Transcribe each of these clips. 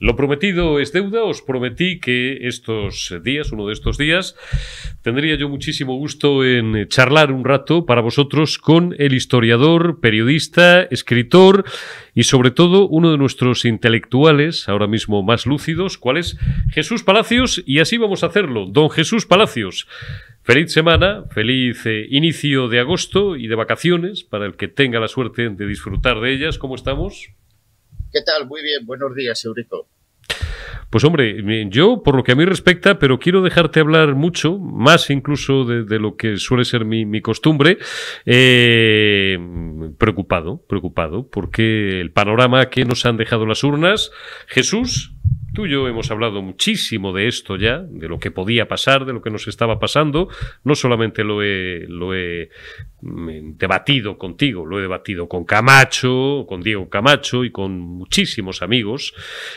Lo prometido es deuda. Os prometí que estos días, uno de estos días, tendría yo muchísimo gusto en charlar un rato para vosotros con el historiador, periodista, escritor y sobre todo uno de nuestros intelectuales ahora mismo más lúcidos, ¿cuál es? Jesús Palacios, y así vamos a hacerlo. Don Jesús Palacios, feliz semana, feliz inicio de agosto y de vacaciones para el que tenga la suerte de disfrutar de ellas. ¿Cómo estamos? ¿Qué tal? Muy bien, buenos días, Eurico. Pues hombre, yo por lo que a mí respecta, pero quiero dejarte hablar mucho, más incluso de lo que suele ser mi costumbre, preocupado, porque el panorama que nos han dejado las urnas, Jesús, tú y yo hemos hablado muchísimo de esto ya, de lo que podía pasar, de lo que nos estaba pasando. No solamente lo he debatido contigo, lo he debatido con Camacho, con Diego Camacho y con muchísimos amigos.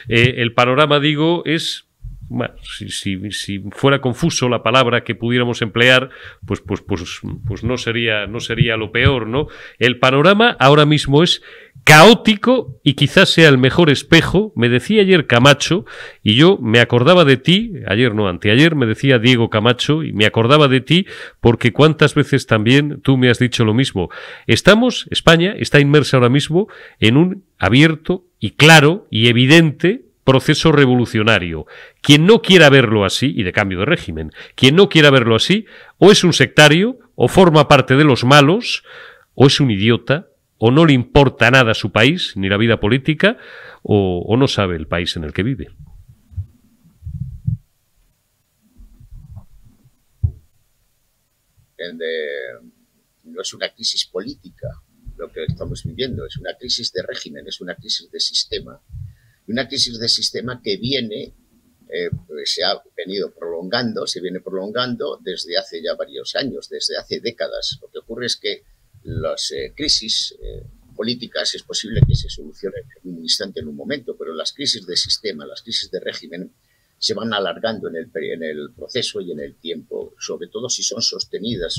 El panorama, digo, es... Bueno, si fuera confuso la palabra que pudiéramos emplear, pues no sería lo peor, ¿no? El panorama ahora mismo es caótico y quizás sea el mejor espejo. Me decía ayer Camacho, y yo me acordaba de ti, ayer no, anteayer, me decía Diego Camacho, y me acordaba de ti porque cuántas veces también tú me has dicho lo mismo. España está inmersa ahora mismo en un abierto y claro y evidente proceso revolucionario. Quien no quiera verlo así, y de cambio de régimen, quien no quiera verlo así, o es un sectario, o forma parte de los malos, o es un idiota, o no le importa nada su país, ni la vida política, o no sabe el país en el que vive. No es una crisis política lo que estamos viviendo, es una crisis de régimen, es una crisis de sistema. Una crisis de sistema que se ha venido prolongando, se viene prolongando desde hace ya varios años, desde hace décadas. Lo que ocurre es que las crisis políticas es posible que se solucionen en un instante, en un momento, pero las crisis de sistema, las crisis de régimen, se van alargando en el proceso y en el tiempo, sobre todo si son sostenidas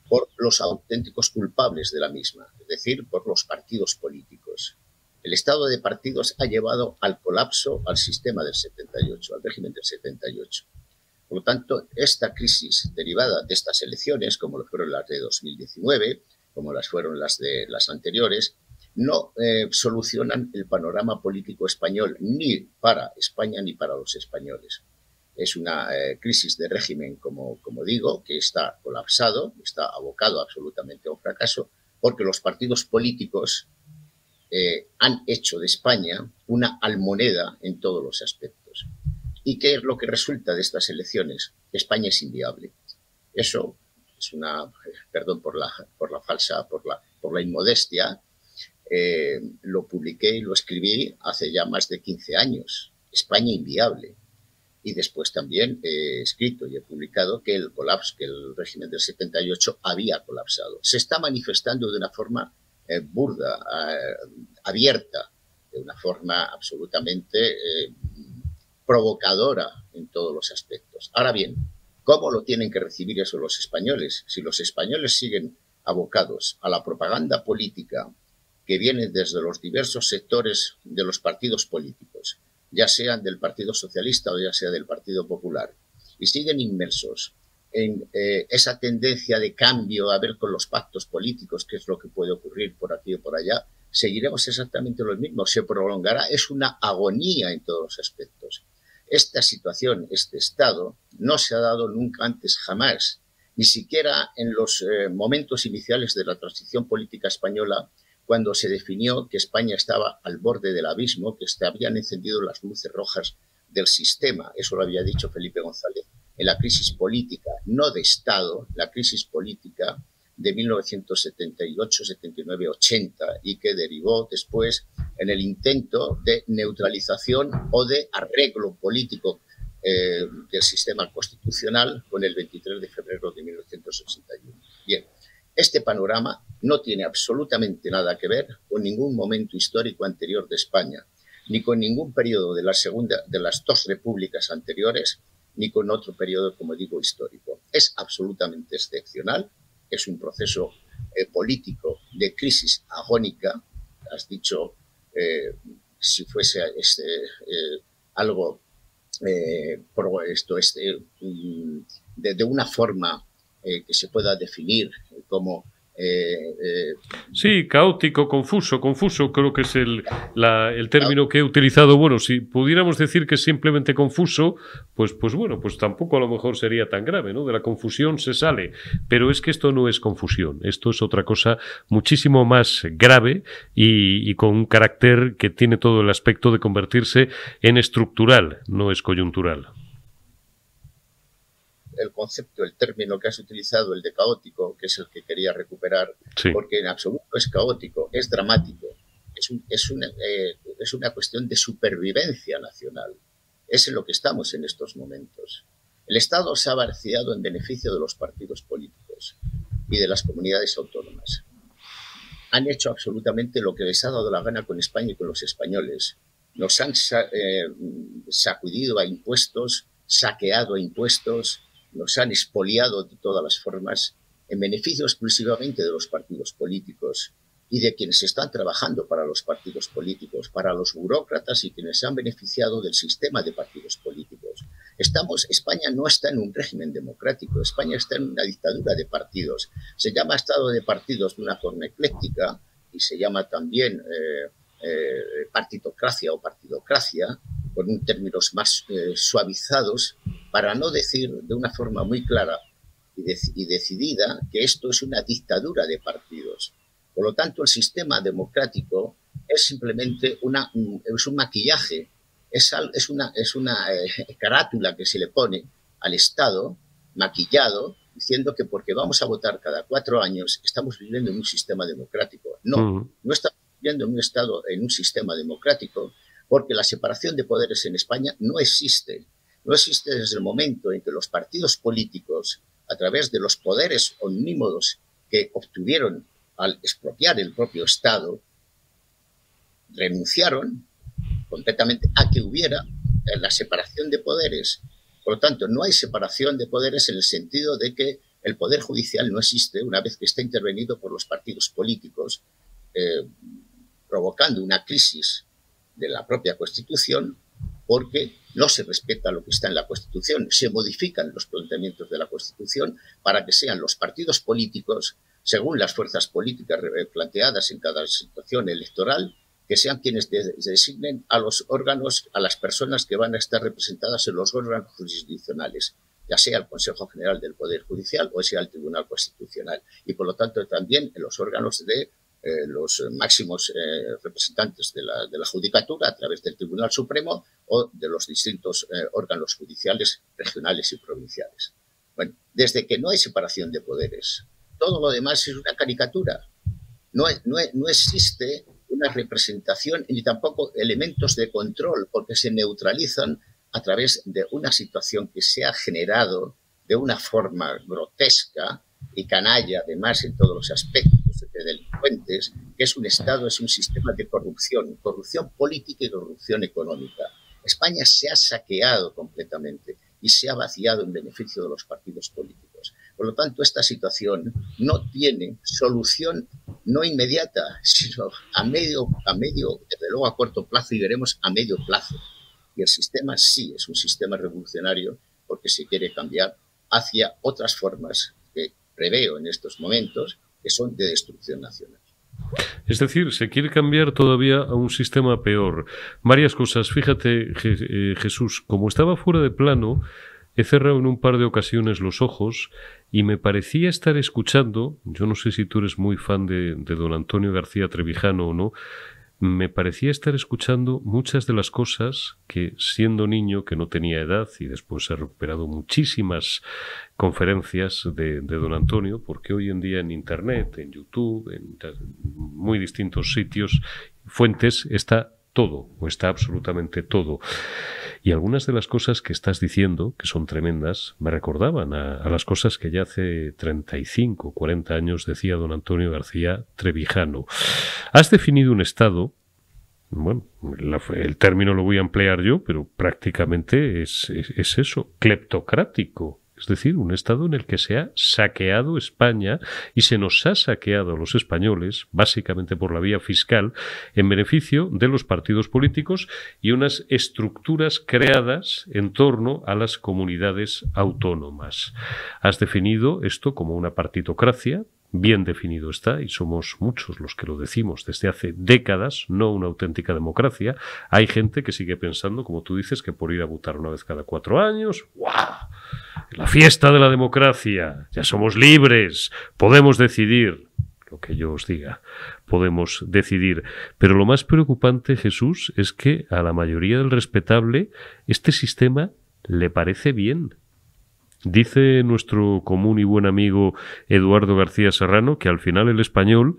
por los auténticos culpables de la misma, es decir, por los partidos políticos. El estado de partidos ha llevado al colapso al sistema del 78, al régimen del 78. Por lo tanto, esta crisis derivada de estas elecciones, como lo fueron las de 2019, como las fueron las de las anteriores, no solucionan el panorama político español ni para España ni para los españoles. Es una crisis de régimen, como digo, que está colapsado, está abocado absolutamente a un fracaso, porque los partidos políticos han hecho de España una almoneda en todos los aspectos. ¿Y qué es lo que resulta de estas elecciones? España es inviable. Eso es perdón por la inmodestia, lo publiqué y lo escribí hace ya más de 15 años. España inviable. Y después también he escrito y he publicado que el régimen del 78 había colapsado. Se está manifestando de una forma burda, abierta, de una forma absolutamente provocadora en todos los aspectos. Ahora bien, ¿cómo lo tienen que recibir eso los españoles? Si los españoles siguen abocados a la propaganda política que viene desde los diversos sectores de los partidos políticos, ya sean del Partido Socialista o ya sea del Partido Popular, y siguen inmersos en esa tendencia de cambio, a ver con los pactos políticos qué es lo que puede ocurrir por aquí o por allá, seguiremos exactamente lo mismo, se prolongará, es una agonía en todos los aspectos. Esta situación, este estado, no se ha dado nunca antes, jamás, ni siquiera en los momentos iniciales de la transición política española, cuando se definió que España estaba al borde del abismo, que se habían encendido las luces rojas del sistema. Eso lo había dicho Felipe González. En la crisis política, no de Estado, la crisis política de 1978, 79, 80 y que derivó después en el intento de neutralización o de arreglo político del sistema constitucional con el 23 de febrero de 1981. Bien, este panorama no tiene absolutamente nada que ver con ningún momento histórico anterior de España, ni con ningún periodo de las dos repúblicas anteriores, ni con otro periodo, como digo, histórico. Es absolutamente excepcional, es un proceso político de crisis agónica, has dicho si fuese algo de una forma que se pueda definir como sí, caótico, confuso, creo que es el término que he utilizado. Bueno, si pudiéramos decir que es simplemente confuso, pues bueno, pues tampoco a lo mejor sería tan grave, ¿no? De la confusión se sale, pero es que esto no es confusión, esto es otra cosa muchísimo más grave y con un carácter que tiene todo el aspecto de convertirse en estructural, no es coyuntural. El concepto, el término que has utilizado, el de caótico, que es el que quería recuperar, sí. Porque en absoluto es caótico, es dramático, es una cuestión de supervivencia nacional. Es en lo que estamos en estos momentos. El Estado se ha vaciado en beneficio de los partidos políticos y de las comunidades autónomas. Han hecho absolutamente lo que les ha dado la gana con España y con los españoles. Nos han sacudido a impuestos, saqueado a impuestos, nos han expoliado de todas las formas en beneficio exclusivamente de los partidos políticos y de quienes están trabajando para los partidos políticos, para los burócratas y quienes se han beneficiado del sistema de partidos políticos. España no está en un régimen democrático, España está en una dictadura de partidos. Se llama Estado de partidos de una forma ecléctica y se llama también partitocracia o partidocracia, con términos más suavizados, para no decir de una forma muy clara y decidida que esto es una dictadura de partidos. Por lo tanto, el sistema democrático es simplemente un maquillaje, es una carátula que se le pone al Estado, maquillado, diciendo que porque vamos a votar cada 4 años estamos viviendo en un sistema democrático. No, no estamos viviendo en un sistema democrático, porque la separación de poderes en España no existe. No existe desde el momento en que los partidos políticos, a través de los poderes omnímodos que obtuvieron al expropiar el propio Estado, renunciaron completamente a que hubiera la separación de poderes. Por lo tanto, no hay separación de poderes en el sentido de que el Poder Judicial no existe una vez que está intervenido por los partidos políticos, provocando una crisis de la propia Constitución, porque no se respeta lo que está en la Constitución. Se modifican los planteamientos de la Constitución para que sean los partidos políticos, según las fuerzas políticas planteadas en cada situación electoral, que sean quienes designen a los órganos, a las personas que van a estar representadas en los órganos jurisdiccionales, ya sea el Consejo General del Poder Judicial o sea el Tribunal Constitucional. Y por lo tanto también en los órganos de los máximos representantes de la Judicatura a través del Tribunal Supremo o de los distintos órganos judiciales regionales y provinciales. Bueno, desde que no hay separación de poderes, todo lo demás es una caricatura. No existe una representación ni tampoco elementos de control, porque se neutralizan a través de una situación que se ha generado de una forma grotesca y canalla, además, en todos los aspectos de delincuentes, que es un Estado, es un sistema de corrupción política y corrupción económica. España se ha saqueado completamente y se ha vaciado en beneficio de los partidos políticos. Por lo tanto, esta situación no tiene solución no inmediata, sino a medio, desde luego a corto plazo y veremos a medio plazo. Y el sistema sí es un sistema revolucionario porque se quiere cambiar hacia otras formas que preveo en estos momentos que son de destrucción nacional. Es decir, se quiere cambiar todavía a un sistema peor. Varias cosas. Fíjate, Jesús, como estaba fuera de plano, he cerrado en un par de ocasiones los ojos y me parecía estar escuchando, yo no sé si tú eres muy fan de don Antonio García Trevijano o no, me parecía estar escuchando muchas de las cosas que, siendo niño, que no tenía edad, y después he recuperado muchísimas conferencias de don Antonio, porque hoy en día en Internet, en YouTube, en muy distintos sitios, fuentes, está todo, o está absolutamente todo. Y algunas de las cosas que estás diciendo, que son tremendas, me recordaban a las cosas que ya hace 35, 40 años decía don Antonio García Trevijano. Has definido un Estado, bueno, el término lo voy a emplear yo, pero prácticamente es eso, cleptocrático. Es decir, un Estado en el que se ha saqueado España y se nos ha saqueado a los españoles, básicamente por la vía fiscal, en beneficio de los partidos políticos y unas estructuras creadas en torno a las comunidades autónomas. Has definido esto como una partitocracia. Bien definido está, y somos muchos los que lo decimos desde hace décadas, no una auténtica democracia. Hay gente que sigue pensando, como tú dices, que por ir a votar una vez cada 4 años, ¡guau!, la fiesta de la democracia, ya somos libres, podemos decidir lo que yo os diga, podemos decidir. Pero lo más preocupante, Jesús, es que a la mayoría del respetable este sistema le parece bien. Dice nuestro común y buen amigo Eduardo García Serrano que al final el español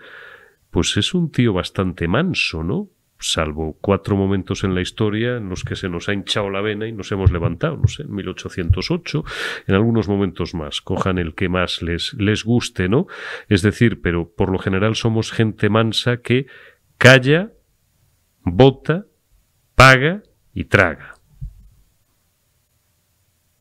pues es un tío bastante manso, ¿no? Salvo 4 momentos en la historia en los que se nos ha hinchado la vena y nos hemos levantado, no sé, en 1808, en algunos momentos más, cojan el que más les guste, ¿no? Es decir, pero por lo general somos gente mansa que calla, vota, paga y traga.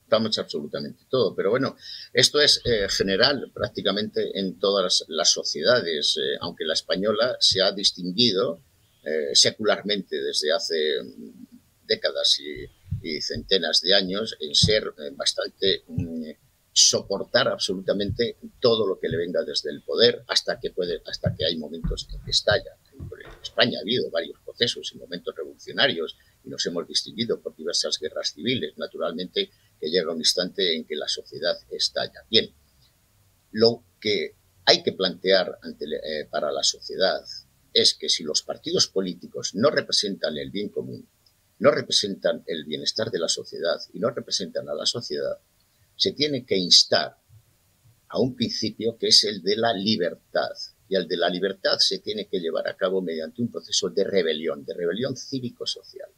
Estamos absolutamente todo, pero bueno, esto es general prácticamente en todas las sociedades, aunque la española se ha distinguido secularmente desde hace décadas y centenas de años en ser bastante soportar absolutamente todo lo que le venga desde el poder hasta que hay momentos en que estalla. En España ha habido varios procesos y momentos revolucionarios y nos hemos distinguido por diversas guerras civiles, naturalmente, que llega un instante en que la sociedad estalla. Bien, lo que hay que plantear para la sociedad es que si los partidos políticos no representan el bien común, no representan el bienestar de la sociedad y no representan a la sociedad, se tiene que instar a un principio que es el de la libertad. Y el de la libertad se tiene que llevar a cabo mediante un proceso de rebelión cívico-social.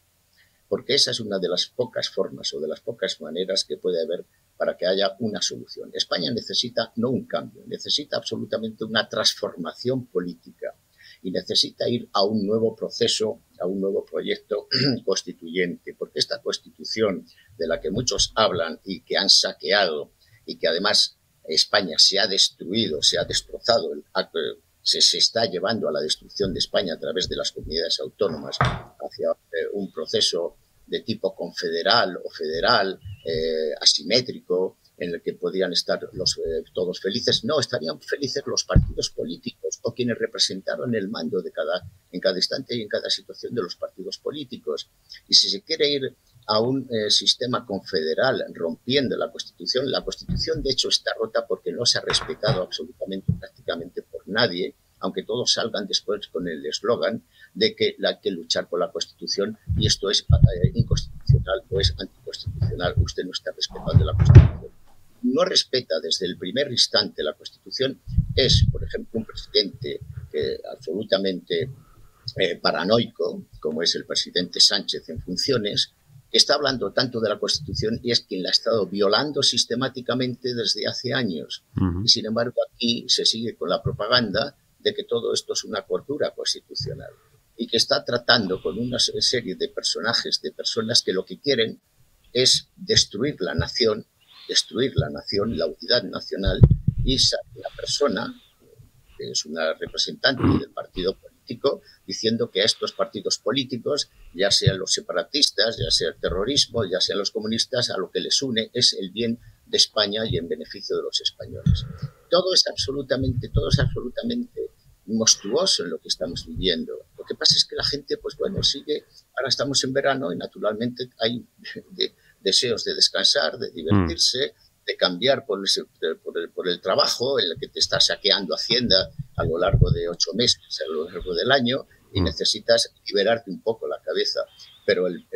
Porque esa es una de las pocas formas o de las pocas maneras que puede haber para que haya una solución. España necesita no un cambio, necesita absolutamente una transformación política y necesita ir a un nuevo proceso, a un nuevo proyecto constituyente, porque esta Constitución de la que muchos hablan y que han saqueado y que además España se ha destruido, se ha destrozado, se está llevando a la destrucción de España a través de las comunidades autónomas hacia un proceso de tipo confederal o federal, asimétrico, en el que podían estar todos felices. No, estarían felices los partidos políticos o quienes representaron el mando en cada instante y en cada situación de los partidos políticos. Y si se quiere ir a un sistema confederal rompiendo la Constitución de hecho está rota porque no se ha respetado absolutamente, prácticamente por nadie, aunque todos salgan después con el eslogan de que hay que luchar por la Constitución y esto es inconstitucional o es anticonstitucional, usted no está respetando la Constitución. No respeta desde el primer instante la Constitución, es, por ejemplo, un presidente absolutamente paranoico, como es el presidente Sánchez en funciones, que está hablando tanto de la Constitución y es quien la ha estado violando sistemáticamente desde hace años. Y sin embargo aquí se sigue con la propaganda de que todo esto es una cordura constitucional y que está tratando con una serie de personajes, de personas que lo que quieren es destruir la nación, la unidad nacional, y la persona, que es una representante del partido político, diciendo que a estos partidos políticos, ya sean los separatistas, ya sea el terrorismo, ya sean los comunistas, a lo que les une es el bien de España y en beneficio de los españoles. Todo es absolutamente monstruoso en lo que estamos viviendo. Lo que pasa es que la gente, pues bueno, sigue, ahora estamos en verano y naturalmente hay deseos de descansar, de divertirse, de cambiar por el trabajo en el que te está saqueando Hacienda a lo largo de 8 meses, a lo largo del año, y necesitas liberarte un poco la cabeza. Pero el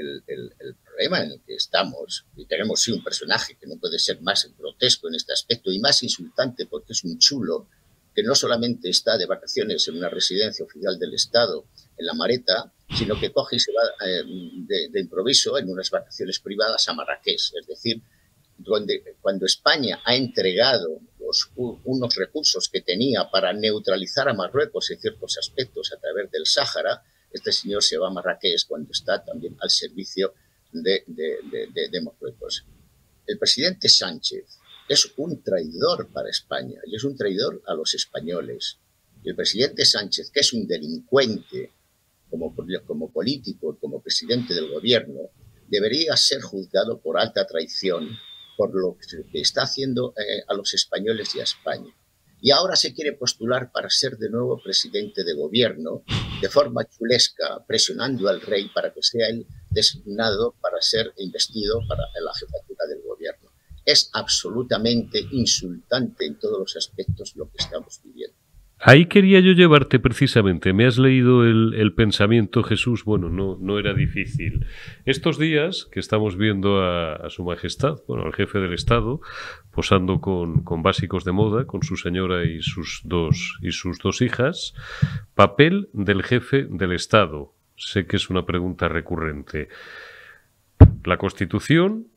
problema en el que estamos, y tenemos sí un personaje que no puede ser más grotesco en este aspecto y más insultante porque es un chulo, que no solamente está de vacaciones en una residencia oficial del Estado, en La Mareta, sino que coge y se va de improviso en unas vacaciones privadas a Marrakech. Es decir, cuando España ha entregado unos recursos que tenía para neutralizar a Marruecos en ciertos aspectos a través del Sáhara, este señor se va a Marrakech cuando está también al servicio de Marruecos. El presidente Sánchez es un traidor para España y es un traidor a los españoles. Y el presidente Sánchez, que es un delincuente como político, como presidente del gobierno, debería ser juzgado por alta traición por lo que está haciendo a los españoles y a España. Y ahora se quiere postular para ser de nuevo presidente de gobierno de forma chulesca, presionando al rey para que sea él designado para ser investido para la jefatura del gobierno. Es absolutamente insultante en todos los aspectos lo que estamos viviendo. Ahí quería yo llevarte precisamente. Me has leído el pensamiento, Jesús. Bueno, no era difícil. Estos días que estamos viendo a Su Majestad, bueno, al jefe del Estado, posando con básicos de moda, con su señora y sus dos hijas, papel del jefe del Estado. Sé que es una pregunta recurrente. La Constitución,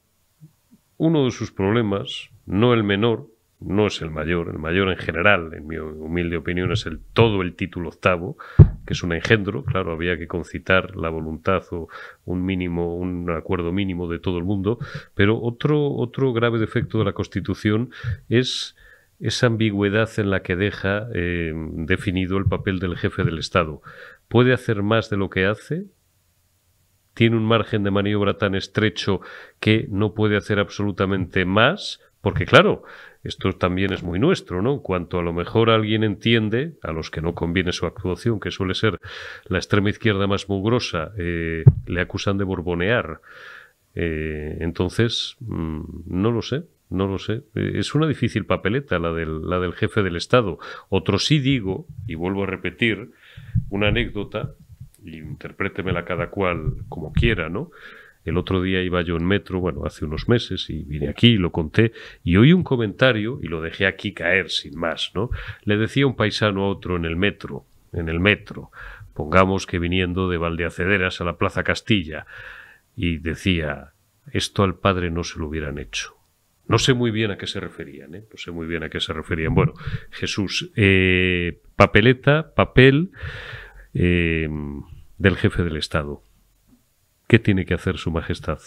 uno de sus problemas, no el menor, no es el mayor en general, en mi humilde opinión, es todo el título octavo, que es un engendro. Claro, había que concitar la voluntad o un acuerdo mínimo de todo el mundo, pero otro grave defecto de la Constitución es esa ambigüedad en la que deja definido el papel del jefe del Estado. ¿Puede hacer más de lo que hace? ¿Tiene un margen de maniobra tan estrecho que no puede hacer absolutamente más? Porque claro, esto también es muy nuestro, ¿no? En cuanto a lo mejor alguien entiende, a los que no conviene su actuación, que suele ser la extrema izquierda más mugrosa, le acusan de borbonear. Entonces, no lo sé. Es una difícil papeleta la del jefe del Estado. Otro sí digo, y vuelvo a repetir, una anécdota, y interprétemela cada cual como quiera, ¿no? El otro día iba yo en metro, bueno, hace unos meses, y vine aquí y lo conté, y oí un comentario, y lo dejé aquí caer sin más, ¿no? Le decía un paisano a otro en el metro, pongamos que viniendo de Valdeacederas a la Plaza Castilla, y decía, esto al padre no se lo hubieran hecho. No sé muy bien a qué se referían, No sé muy bien a qué se referían. Bueno, Jesús, papel del jefe del Estado. ¿Qué tiene que hacer Su Majestad?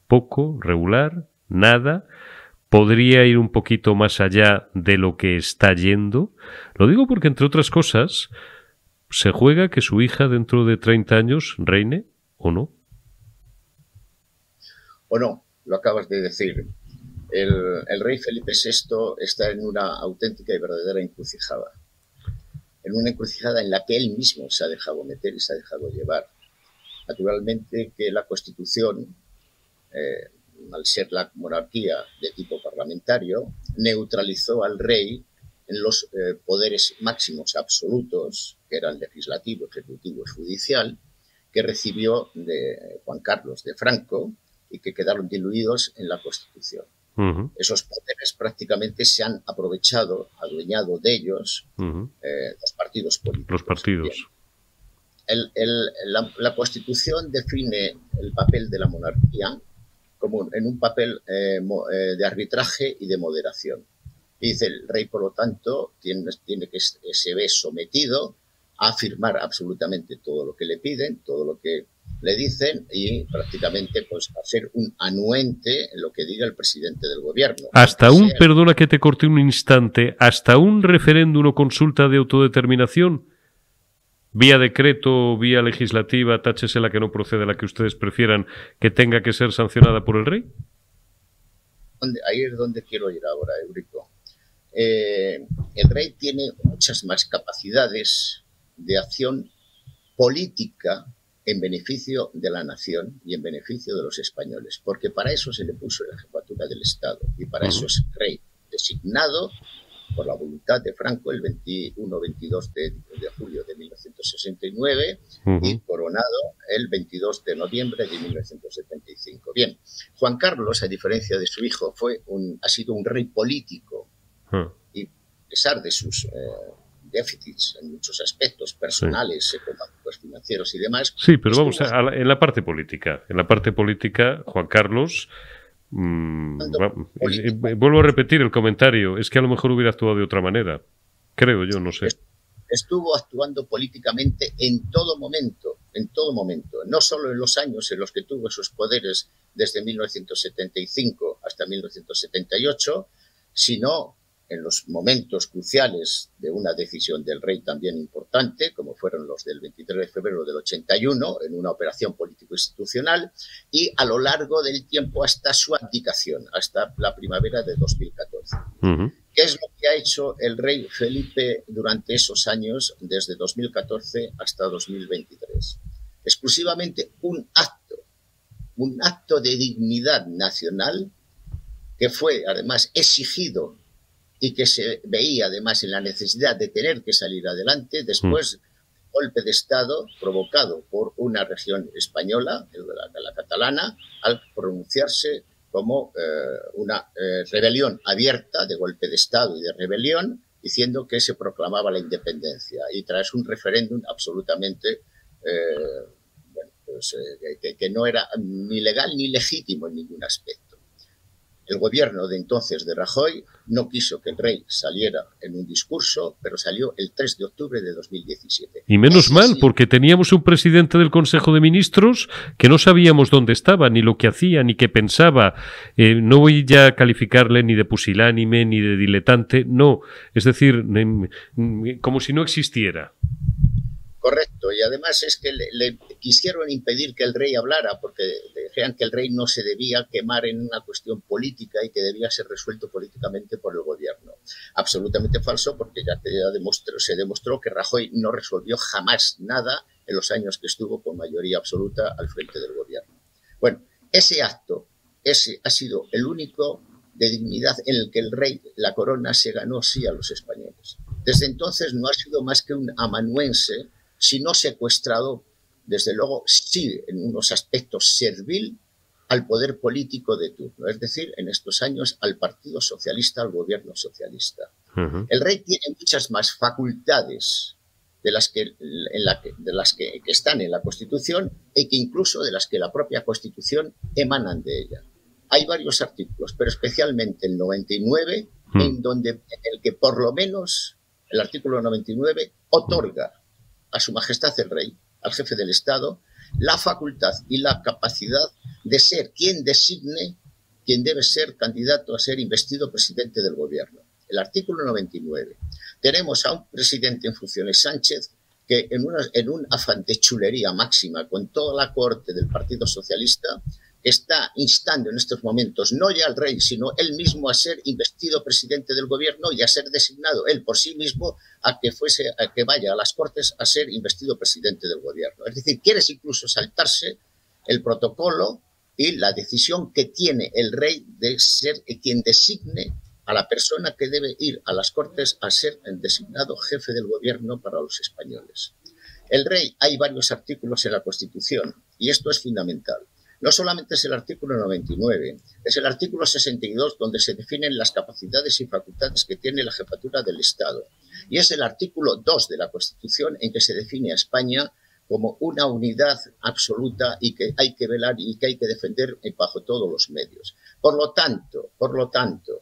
¿Poco? ¿Regular? ¿Nada? ¿Podría ir un poquito más allá de lo que está yendo? Lo digo porque, entre otras cosas, se juega que su hija dentro de 30 años reine, ¿o no? O no, lo acabas de decir. El rey Felipe VI está en una auténtica y verdadera encrucijada. En una encrucijada en la que él mismo se ha dejado meter y se ha dejado llevar. Naturalmente que la Constitución, al ser la monarquía de tipo parlamentario, neutralizó al rey en los poderes máximos absolutos, que eran legislativo, ejecutivo y judicial, que recibió de Juan Carlos de Franco y que quedaron diluidos en la Constitución. Esos poderes prácticamente se han aprovechado, adueñado de ellos los partidos políticos. Los partidos. La Constitución define el papel de la monarquía como en un papel de arbitraje y de moderación. Y dice el rey, por lo tanto, se ve sometido a firmar absolutamente todo lo que le piden, todo lo que le dicen y prácticamente pues a ser un anuente en lo que diga el presidente del gobierno. Perdona que te corte un instante, hasta un referéndum o consulta de autodeterminación, vía decreto, vía legislativa, táchese la que no procede, la que ustedes prefieran, que tenga que ser sancionada por el rey. Ahí es donde quiero ir ahora, Eurico. El rey tiene muchas más capacidades de acción política en beneficio de la nación y en beneficio de los españoles, porque para eso se le puso la jefatura del Estado y para eso es rey designado por la voluntad de Franco el 21-22 de julio de 1969 y coronado el 22 de noviembre de 1975. Bien, Juan Carlos, a diferencia de su hijo, ha sido un rey político y a pesar de sus déficits en muchos aspectos personales, económicos, financieros y demás. Sí, pero vamos en la parte política. En la parte política, Juan Carlos, vuelvo a repetir el comentario, es que a lo mejor hubiera actuado de otra manera. Creo yo, no sé. Estuvo actuando políticamente en todo momento, no solo en los años en los que tuvo esos poderes desde 1975 hasta 1978, sino en los momentos cruciales de una decisión del rey también importante, como fueron los del 23 de febrero del 81, en una operación político-institucional, y a lo largo del tiempo hasta su abdicación, hasta la primavera de 2014. ¿Qué es lo que ha hecho el rey Felipe durante esos años, desde 2014 hasta 2023? Exclusivamente un acto de dignidad nacional que fue además exigido y que se veía además en la necesidad de tener que salir adelante después del golpe de Estado provocado por una región española, la catalana, al pronunciarse como una rebelión abierta de golpe de Estado y de rebelión, diciendo que se proclamaba la independencia y tras un referéndum absolutamente que no era ni legal ni legítimo en ningún aspecto. El gobierno de entonces de Rajoy no quiso que el rey saliera en un discurso, pero salió el 3 de octubre de 2017. Y menos mal, porque teníamos un presidente del Consejo de Ministros que no sabíamos dónde estaba, ni lo que hacía, ni qué pensaba. No voy ya a calificarle ni de pusilánime, ni de diletante, no. Es decir, como si no existiera. Correcto, y además es que le quisieron impedir que el rey hablara porque decían que el rey no se debía quemar en una cuestión política y que debía ser resuelto políticamente por el gobierno. Absolutamente falso, porque se demostró que Rajoy no resolvió jamás nada en los años que estuvo con mayoría absoluta al frente del gobierno. Bueno, ese acto, ese ha sido el único de dignidad en el que el rey, la corona, se ganó sí a los españoles. Desde entonces no ha sido más que un amanuense, si no secuestrado, desde luego sí en unos aspectos servil al poder político de turno, es decir, en estos años al Partido Socialista, al gobierno socialista. El rey tiene muchas más facultades de las que están en la Constitución y que incluso de las que la propia Constitución emanan de ella. Hay varios artículos, pero especialmente el 99, en el que por lo menos el artículo 99 otorga a su majestad el rey, al jefe del Estado, la facultad y la capacidad de ser quien designe quien debe ser candidato a ser investido presidente del gobierno. El artículo 99. Tenemos a un presidente en funciones, Sánchez, que en un afán de chulería máxima con toda la corte del Partido Socialista, está instando en estos momentos no ya al rey, sino él mismo a ser investido presidente del gobierno y a ser designado él por sí mismo a que vaya a las Cortes a ser investido presidente del gobierno. Es decir, quiere incluso saltarse el protocolo y la decisión que tiene el rey de ser quien designe a la persona que debe ir a las Cortes a ser el designado jefe del gobierno para los españoles. El rey, hay varios artículos en la Constitución y esto es fundamental. No solamente es el artículo 99, es el artículo 62 donde se definen las capacidades y facultades que tiene la jefatura del Estado. Y es el artículo 2 de la Constitución en que se define a España como una unidad absoluta y que hay que velar y que hay que defender bajo todos los medios. Por lo tanto,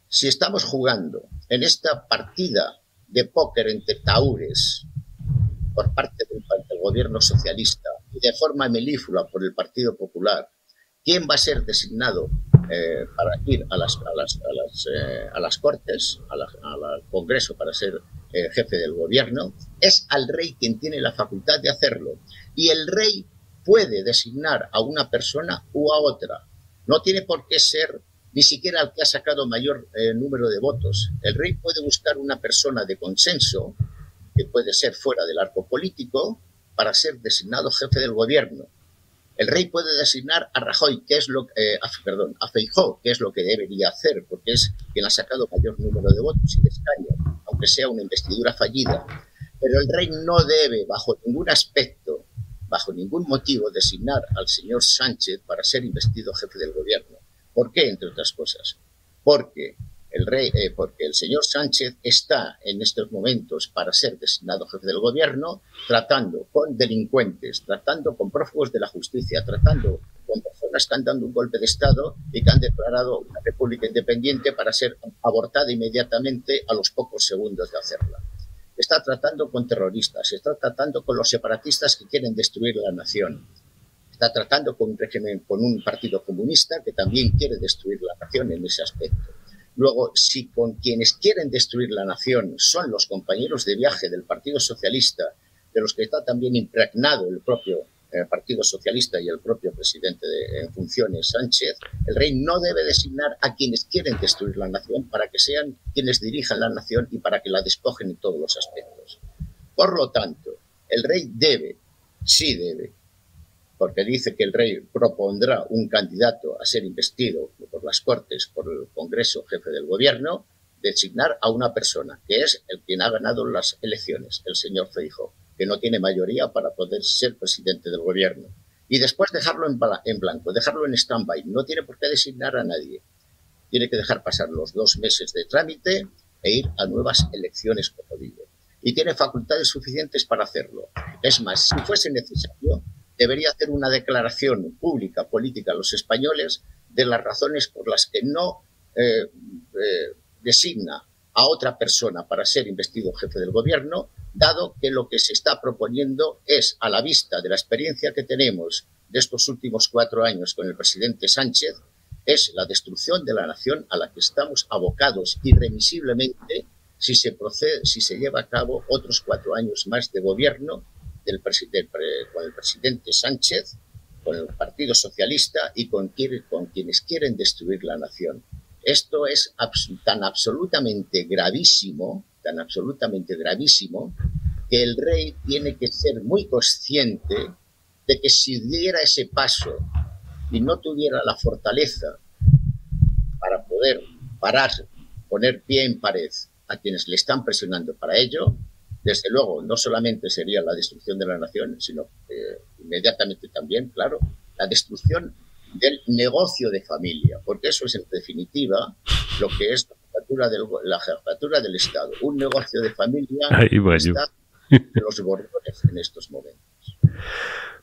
si estamos jugando en esta partida de póker entre taúres por parte del gobierno socialista y de forma melíflua por el Partido Popular, ¿quién va a ser designado para ir a las Cortes, al Congreso para ser jefe del gobierno? Es al rey quien tiene la facultad de hacerlo. Y el rey puede designar a una persona u a otra. No tiene por qué ser ni siquiera al que ha sacado mayor número de votos. El rey puede buscar una persona de consenso, que puede ser fuera del arco político, para ser designado jefe del gobierno. El rey puede designar a Rajoy, a Feijóo, que es lo que debería hacer, porque es quien ha sacado mayor número de votos y de escaños, aunque sea una investidura fallida. Pero el rey no debe, bajo ningún aspecto, bajo ningún motivo, designar al señor Sánchez para ser investido jefe del gobierno. ¿Por qué, entre otras cosas? Porque el señor Sánchez está en estos momentos para ser designado jefe del gobierno, tratando con delincuentes, tratando con prófugos de la justicia, tratando con personas que han dado un golpe de Estado y que han declarado una república independiente para ser abortada inmediatamente a los pocos segundos de hacerla. Está tratando con terroristas, está tratando con los separatistas que quieren destruir la nación. está tratando con un régimen, con un partido comunista que también quiere destruir la nación en ese aspecto. Luego, si con quienes quieren destruir la nación son los compañeros de viaje del Partido Socialista, de los que está también impregnado el propio Partido Socialista y el propio presidente en funciones, Sánchez, el rey no debe designar a quienes quieren destruir la nación para que sean quienes dirijan la nación y para que la despojen en todos los aspectos. Por lo tanto, el rey sí debe, porque dice que el rey propondrá un candidato a ser investido por las Cortes, por el Congreso, jefe del gobierno, designar a una persona, que es el quien ha ganado las elecciones, el señor Feijóo, que no tiene mayoría para poder ser presidente del gobierno. Y después dejarlo en blanco, dejarlo en stand-by. No tiene por qué designar a nadie. Tiene que dejar pasar los 2 meses de trámite e ir a nuevas elecciones, como digo. Y tiene facultades suficientes para hacerlo. Es más, si fuese necesario, debería hacer una declaración pública, política a los españoles de las razones por las que no designa a otra persona para ser investido jefe del gobierno, dado que lo que se está proponiendo es, a la vista de la experiencia que tenemos de estos últimos 4 años con el presidente Sánchez, es la destrucción de la nación a la que estamos abocados irremisiblemente si se lleva a cabo otros 4 años más de gobierno con el presidente Sánchez, con el Partido Socialista y con quienes quieren destruir la nación. Esto es tan absolutamente gravísimo, que el rey tiene que ser muy consciente de que si diera ese paso y no tuviera la fortaleza para poder poner pie en pared a quienes le están presionando para ello, desde luego, no solamente sería la destrucción de la nación, sino inmediatamente también, claro, la destrucción del negocio de familia, porque eso es en definitiva lo que es la jefatura del Estado, un negocio de familia que está en los bordones en estos momentos.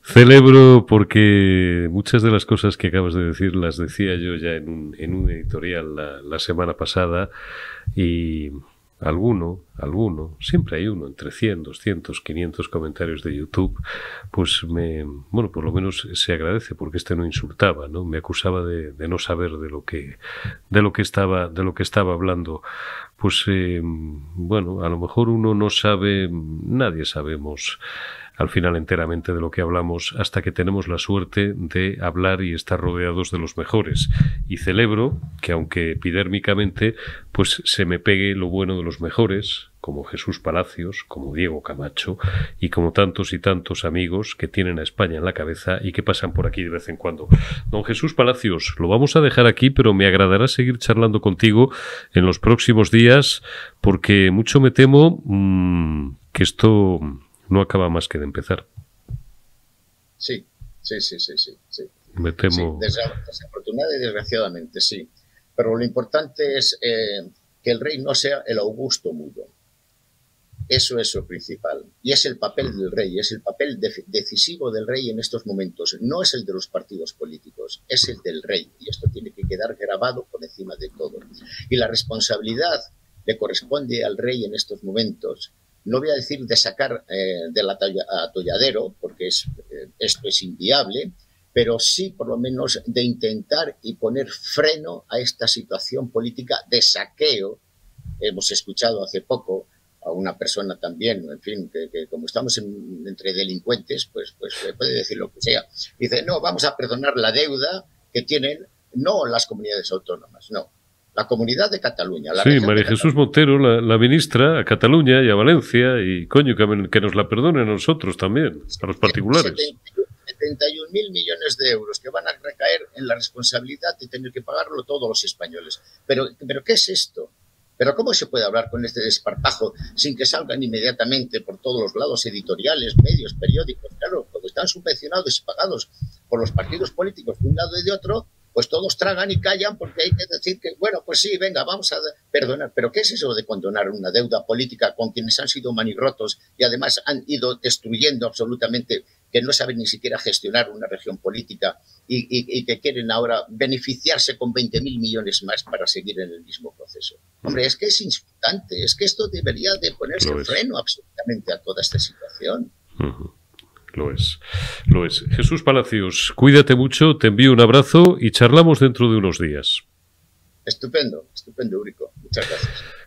Celebro porque muchas de las cosas que acabas de decir las decía yo ya en un editorial la semana pasada y alguno, siempre hay uno, entre 100, 200, 500 comentarios de YouTube, pues por lo menos se agradece porque no insultaba, ¿no? Me acusaba de no saber de lo que estaba hablando. Pues a lo mejor uno no sabe, nadie sabemos al final enteramente de lo que hablamos hasta que tenemos la suerte de hablar y estar rodeados de los mejores. Y celebro que aunque epidérmicamente pues se me pegue lo bueno de los mejores, como Jesús Palacios, como Diego Camacho y como tantos y tantos amigos que tienen a España en la cabeza y que pasan por aquí de vez en cuando. Don Jesús Palacios, lo vamos a dejar aquí, pero me agradará seguir charlando contigo en los próximos días porque mucho me temo que esto no acaba más que de empezar. Sí. Me temo. Sí, desafortunadamente y desgraciadamente, sí. Pero lo importante es que el rey no sea el augusto mudo. Eso es lo principal. Y es el papel del rey, es el papel decisivo del rey en estos momentos. No es el de los partidos políticos, es el del rey. Y esto tiene que quedar grabado por encima de todo. Y la responsabilidad le corresponde al rey en estos momentos. No voy a decir de sacar del atolladero, porque esto es inviable, pero sí por lo menos de intentar y poner freno a esta situación política de saqueo. Hemos escuchado hace poco a una persona también, en fin, que como estamos entre delincuentes, pues puede decir lo que sea. Dice, no, vamos a perdonar la deuda que tienen, no las comunidades autónomas, no. La comunidad de Cataluña. Sí, María Jesús Montero, la ministra, a Cataluña y a Valencia, y coño, que nos la perdonen a nosotros también, a los particulares. 71.000 millones de euros que van a recaer en la responsabilidad de tener que pagarlo todos los españoles. Pero ¿qué es esto? ¿Pero cómo se puede hablar con este desparpajo sin que salgan inmediatamente por todos los lados editoriales, medios, periódicos? Claro, cuando están subvencionados y pagados por los partidos políticos de un lado y de otro, pues todos tragan y callan porque hay que decir que, bueno, pues sí, venga, vamos a perdonar. ¿Pero qué es eso de condonar una deuda política con quienes han sido manirrotos y además han ido destruyendo absolutamente, que no saben ni siquiera gestionar una región política y que quieren ahora beneficiarse con 20.000 millones más para seguir en el mismo proceso? Hombre, es que es insultante, es que esto debería de ponerse freno absolutamente a toda esta situación. lo es, lo es. Jesús Palacios, cuídate mucho, te envío un abrazo y charlamos dentro de unos días. Estupendo, estupendo, Eurico. Muchas gracias.